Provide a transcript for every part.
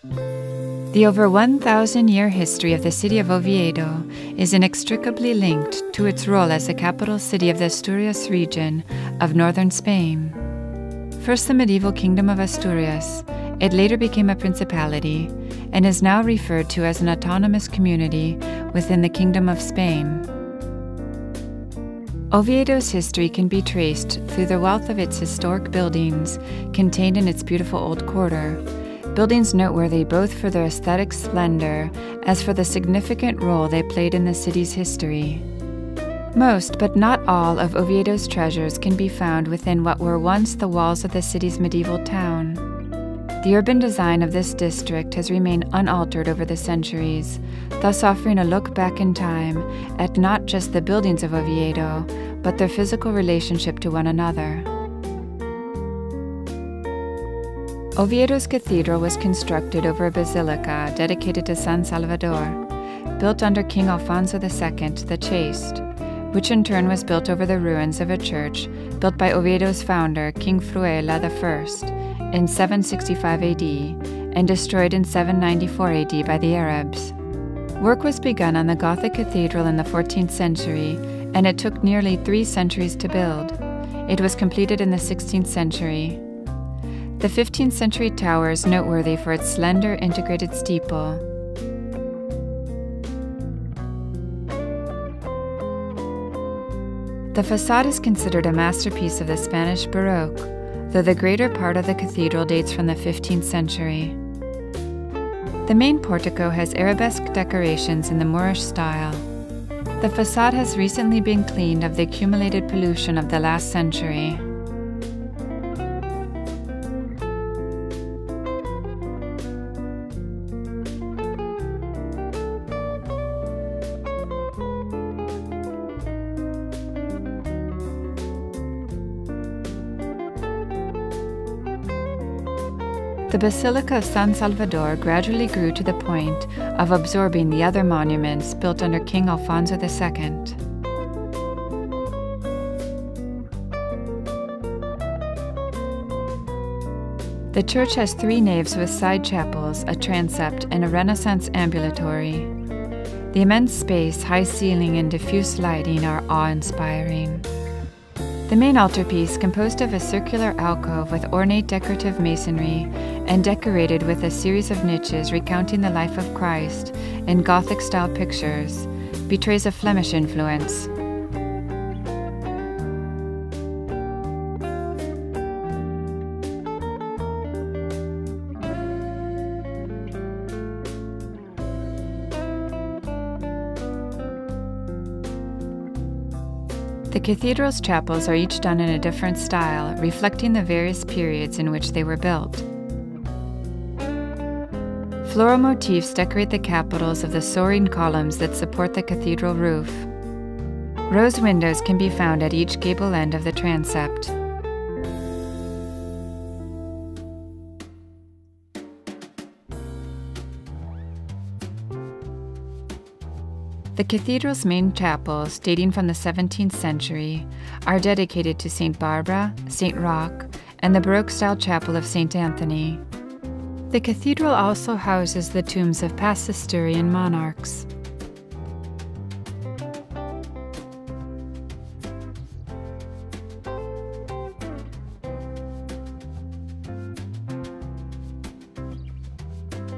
The over 1,000-year history of the city of Oviedo is inextricably linked to its role as the capital city of the Asturias region of northern Spain. First the medieval kingdom of Asturias, it later became a principality and is now referred to as an autonomous community within the Kingdom of Spain. Oviedo's history can be traced through the wealth of its historic buildings contained in its beautiful old quarter, buildings noteworthy both for their aesthetic splendor as for the significant role they played in the city's history. Most, but not all, of Oviedo's treasures can be found within what were once the walls of the city's medieval town. The urban design of this district has remained unaltered over the centuries, thus offering a look back in time at not just the buildings of Oviedo, but their physical relationship to one another. Oviedo's cathedral was constructed over a basilica dedicated to San Salvador, built under King Alfonso II the Chaste, which in turn was built over the ruins of a church built by Oviedo's founder, King Correa I, in 765 AD and destroyed in 794 AD by the Arabs. Work was begun on the Gothic cathedral in the 14th century, and it took nearly 3 centuries to build. It was completed in the 16th century. The 15th century tower is noteworthy for its slender integrated steeple. The facade is considered a masterpiece of the Spanish Baroque, though the greater part of the cathedral dates from the 15th century. The main portico has arabesque decorations in the Moorish style. The facade has recently been cleaned of the accumulated pollution of the last century. The Basilica San Salvador gradually grew to the point of absorbing the other monuments built under King Alfonso II. The church has 3 naves with side chapels, a transept, and a Renaissance ambulatory. The immense space, high ceiling, and diffuse lighting are awe-inspiring. The main altarpiece, composed of a circular alcove with ornate decorative masonry and decorated with a series of niches recounting the life of Christ in Gothic-style pictures, betrays a Flemish influence. The Cathedrals Chapels are each done in a different style, reflecting the various periods in which they were built. Floral motifs decorate the capitals of the soaring columns that support the cathedral roof. Rose windows can be found at each gable end of the transept. The cathedral's main chapels, dating from the 17th century, are dedicated to St. Barbara, St. Roch, and the Baroque-style chapel of St. Anthony. The cathedral also houses the tombs of past Asturian monarchs.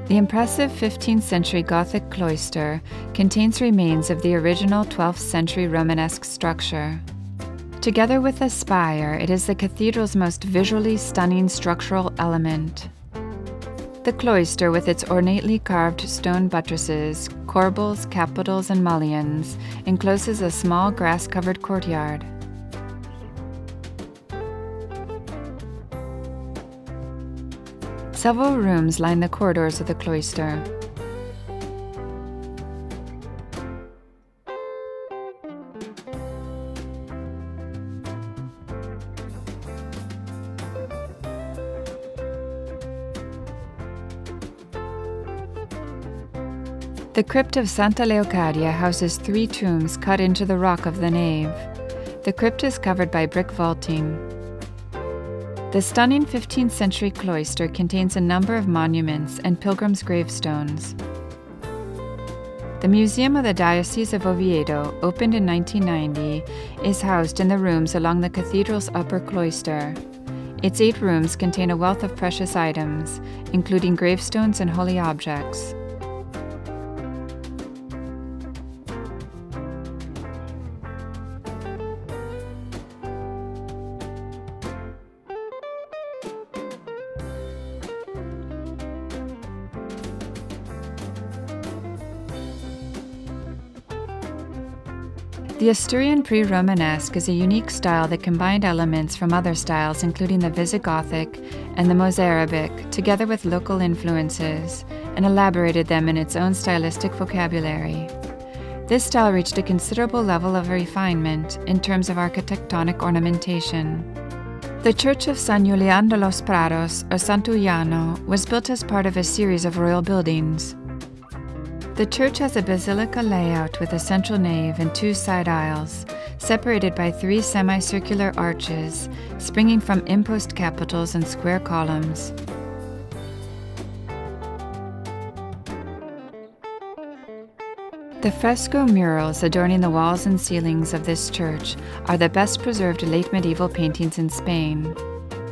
The impressive 15th century Gothic Cloister contains remains of the original 12th century Romanesque structure. Together with the spire, it is the cathedral's most visually stunning structural element. The cloister, with its ornately carved stone buttresses, corbels, capitals, and mullions, encloses a small grass-covered courtyard. Several rooms line the corridors of the cloister. The crypt of Santa Leocadia houses 3 tombs cut into the rock of the nave. The crypt is covered by brick vaulting. The stunning 15th century cloister contains a number of monuments and pilgrims' gravestones. The Museum of the Diocese of Oviedo, opened in 1990, is housed in the rooms along the cathedral's upper cloister. Its 8 rooms contain a wealth of precious items, including gravestones and holy objects. The Asturian Pre-Romanesque is a unique style that combined elements from other styles, including the Visigothic and the Mozarabic, together with local influences, and elaborated them in its own stylistic vocabulary. This style reached a considerable level of refinement in terms of architectonic ornamentation. The Church of San Julin de los Prados, or Santullano, was built as part of a series of royal buildings. The church has a basilica layout with a central nave and 2 side aisles, separated by 3 semicircular arches, springing from impost capitals and square columns. The fresco murals adorning the walls and ceilings of this church are the best preserved late medieval paintings in Spain.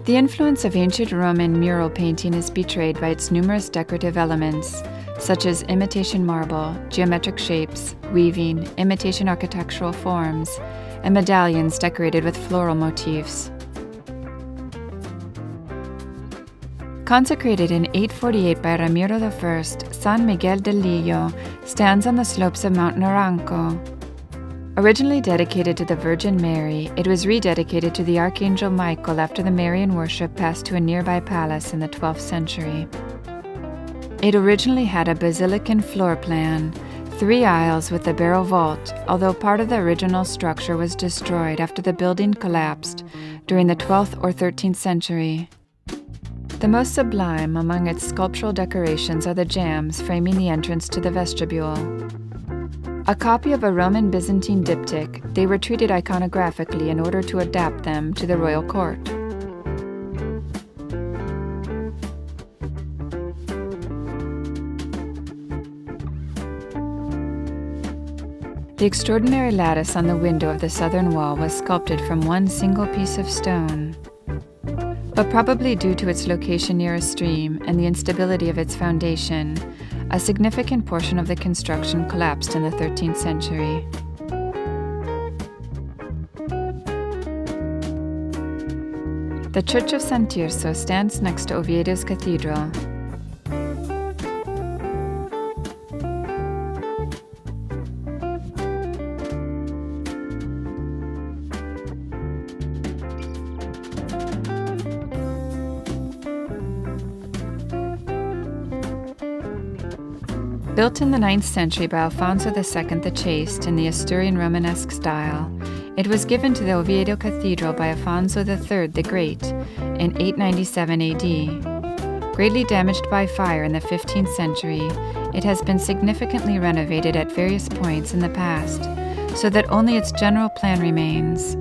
The influence of ancient Roman mural painting is betrayed by its numerous decorative elements, such as imitation marble, geometric shapes, weaving, imitation architectural forms, and medallions decorated with floral motifs. Consecrated in 848 by Ramiro I, San Miguel del Lillo stands on the slopes of Mount Naranco. Originally dedicated to the Virgin Mary, it was rededicated to the Archangel Michael after the Marian worship passed to a nearby palace in the 12th century. It originally had a basilican floor plan, 3 aisles with a barrel vault, although part of the original structure was destroyed after the building collapsed during the 12th or 13th century. The most sublime among its sculptural decorations are the jambs framing the entrance to the vestibule. A copy of a Roman Byzantine diptych, they were treated iconographically in order to adapt them to the royal court. The extraordinary lattice on the window of the southern wall was sculpted from one single piece of stone. But probably due to its location near a stream and the instability of its foundation, a significant portion of the construction collapsed in the 13th century. The Church of San Tirso stands next to Oviedo's Cathedral. Built in the 9th century by Alfonso II the Chaste in the Asturian Romanesque style, it was given to the Oviedo Cathedral by Alfonso III the Great in 897 AD. Greatly damaged by fire in the 15th century, it has been significantly renovated at various points in the past, so that only its general plan remains.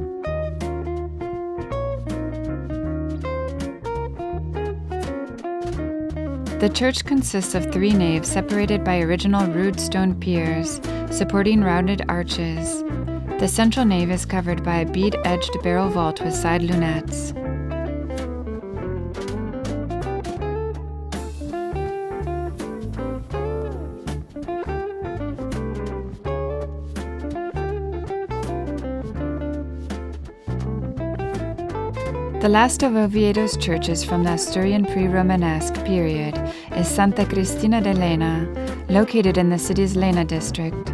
The church consists of 3 naves separated by original rude stone piers, supporting rounded arches. The central nave is covered by a bead-edged barrel vault with side lunettes. The last of Oviedo's churches from the Asturian Pre-Romanesque period is Santa Cristina de Lena, located in the city's Lena district.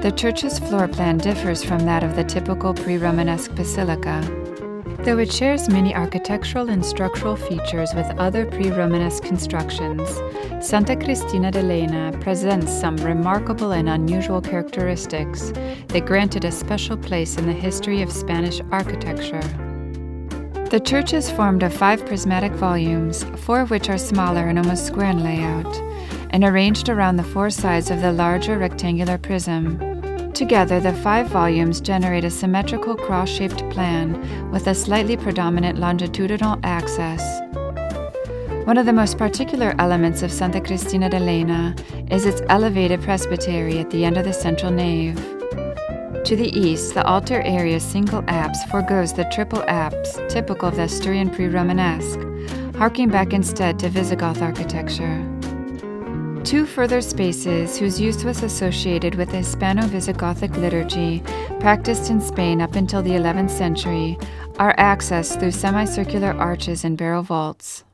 The church's floor plan differs from that of the typical Pre-Romanesque basilica. Though it shares many architectural and structural features with other pre-Romanesque constructions, Santa Cristina de Lena presents some remarkable and unusual characteristics that grant it a special place in the history of Spanish architecture. The church is formed of 5 prismatic volumes, 4 of which are smaller and almost square in layout, and arranged around the 4 sides of the larger rectangular prism. Together, the 5 volumes generate a symmetrical cross-shaped plan with a slightly predominant longitudinal axis. One of the most particular elements of Santa Cristina Delana is its elevated presbytery at the end of the central nave. To the east, the altar area's single apse forgoes the triple apse typical of the Asturian Pre-Romanesque, harking back instead to Visigoth architecture. 2 further spaces whose use was associated with the Hispano-Visigothic liturgy practiced in Spain up until the 11th century are accessed through semicircular arches and barrel vaults.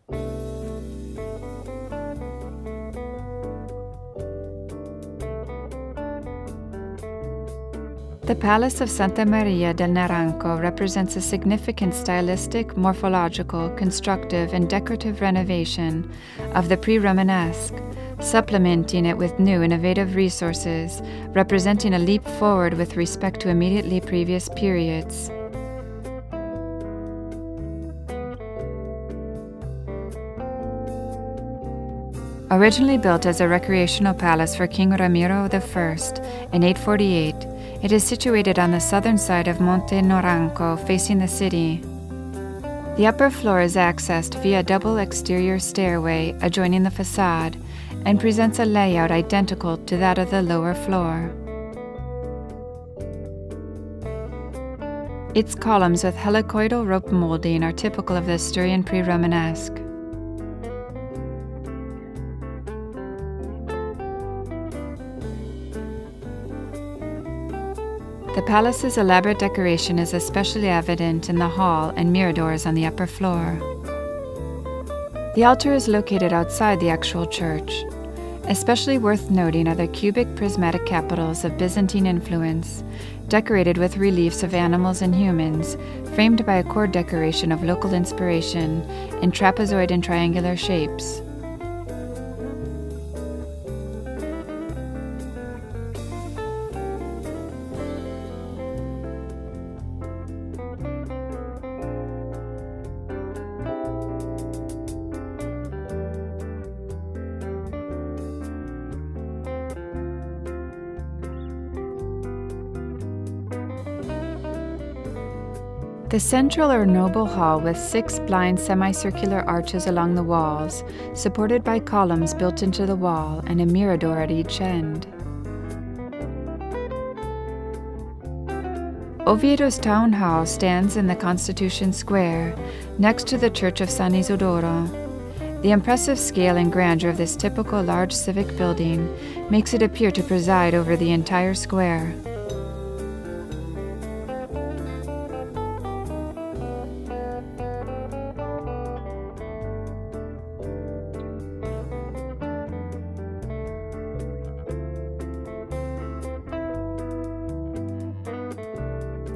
The Palace of Santa Maria del Naranco represents a significant stylistic, morphological, constructive, and decorative renovation of the Pre-Romanesque, supplementing it with new innovative resources, representing a leap forward with respect to immediately previous periods. Originally built as a recreational palace for King Ramiro I in 848, it is situated on the southern side of Monte Naranco, facing the city. The upper floor is accessed via a double exterior stairway adjoining the facade and presents a layout identical to that of the lower floor. Its columns with helicoidal rope molding are typical of the Asturian Pre-Romanesque. The palace's elaborate decoration is especially evident in the hall and miradors on the upper floor. The altar is located outside the actual church. Especially worth noting are the cubic prismatic capitals of Byzantine influence, decorated with reliefs of animals and humans, framed by a cord decoration of local inspiration in trapezoid and triangular shapes. The central or noble hall with 6 blind semicircular arches along the walls, supported by columns built into the wall and a mirador at each end. Oviedo's town hall stands in the Constitution Square, next to the Church of San Isidoro. The impressive scale and grandeur of this typical large civic building makes it appear to preside over the entire square.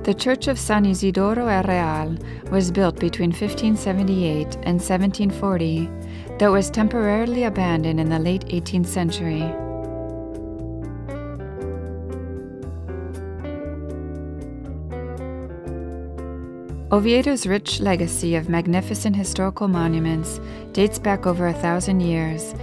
The Church of San Isidoro Ariel was built between 1578 and 1740, though it was temporarily abandoned in the late 18th century. Oviedo's rich legacy of magnificent historical monuments dates back over 1,000 years,